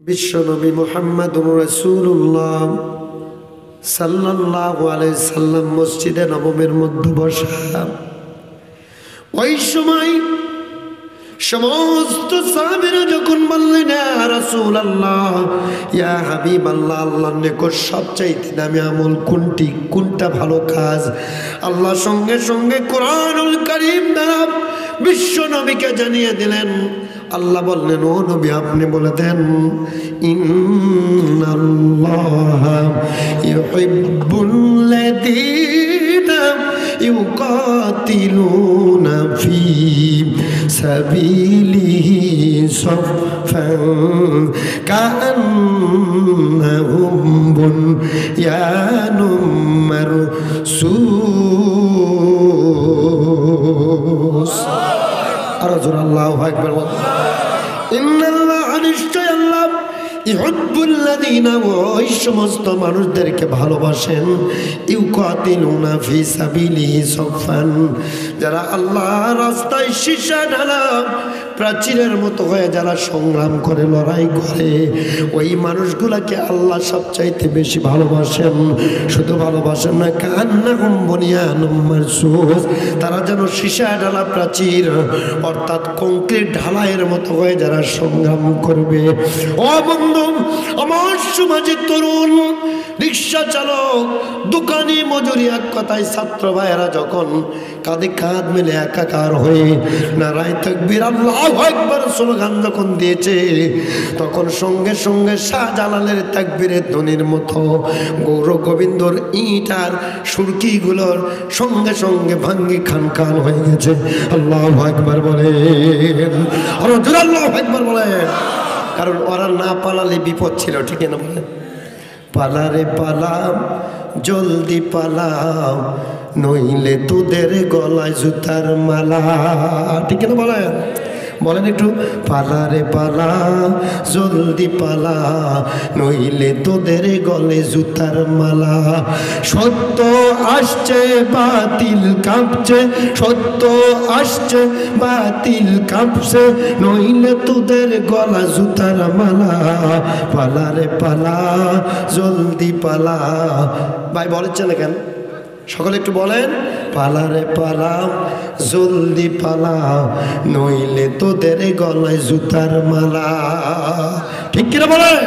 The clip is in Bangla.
বিশ্বনবী মুহাম্মদুর রাসূলুল্লাহ সাল্লাল্লাহু আলাইহি সাল্লাম মসজিদে নববীর মধ্যে বসা। ওই সময় সমস্ত সাহাবীরা যখন বললেন, ইয়া রাসূলুল্লাহ, ইয়া হাবিবাল্লাহ, আল্লাহর নিকট সবচাইতে দামি আমল কোনটি, কোনটা ভালো কাজ? আল্লাহ সঙ্গে সঙ্গে কোরআনুল কারীম দ্বারা বিশ্ব নবীকে জানিয়ে দিলেন। আল্লাহ বললেন, ও নবী, আপনি বলে দেন, ইন্নাল্লাহা ইউহিব্বুল্লাযীনা ইউকাতিলুনা ফি সাবিলিহি সাফফান কাআন্নাহুম বুনয়ানুম মারসুস। আর জোরে আল্লাহু আকবার। ইন্নাল্লাহা, নিশ্চয় আল্লাহ, ইউহিব্বুল্লাযীনা, ওই সমস্ত মানুষদেরকে ভালোবাসেন, ইউকাতিলুনা ফি সাবিলিহি সাফফান, যারা আল্লাহর রাস্তায় সীসা ঢালা প্রাচীরের মতো হয়ে যারা সংগ্রাম করে, লড়াই করে, ওই মানুষগুলাকে আল্লাহ সবচাইতে বেশি ভালোবাসেন। শুধু ভালোবাসেন না, কান্নাহুম বুনিয়ানুম মারসুস, তারা যেন সীসা ঢালা প্রাচীর অর্থাৎ কংক্রিট ঢালাইয়ের মতো হয়ে যারা সংগ্রাম করবে। ও বন্ধু, আমার সমাজে তরুণ, রিক্সা চালক, দোকানি, মজুরি, এক কথায় ছাত্র ভাইয়েরা যখন কাঁধে কাঁধ মিলে একাকার হয়ে নারায়ে তাকবীর আল্লাহু আকবার স্লোগান যখন দিয়েছে, তখন সঙ্গে সঙ্গে শাহজালালের তাকবীরের ধ্বনির মতো গৌর গোবিন্দর ইট আর সুরকিগুলোর সঙ্গে সঙ্গে ভাঙ্গি খান খান হয়ে গেছে। আল্লাহু আকবার বলেন, আর জোরে আল্লাহু আকবার বলেন। কারণ ওরা না পালালে বিপদ ছিল, ঠিক না বলেন? পালারে পালাম, জলদি পালাও, নইলে তোদের গলায় জুতার মালা, ঠিক না বলেন? বলেন একটু, পালারে পালা, জলদি পালা, নইলে তোদের গলে জুতার মালা। সত্য আসছে, বাতিল কাঁপছে, সত্য আসছে, বাতিল কাঁপছে, নইলে তোদের গলা জুতার মালা। পালারে পালা, জলদি পালা। ভাই বলেছে না কেন? সকলে একটু বলেন, পালারে পালা, জলদি পালা, নইলে তোদের গলায় জুতার মালা। ঠিক কিনা বলেন?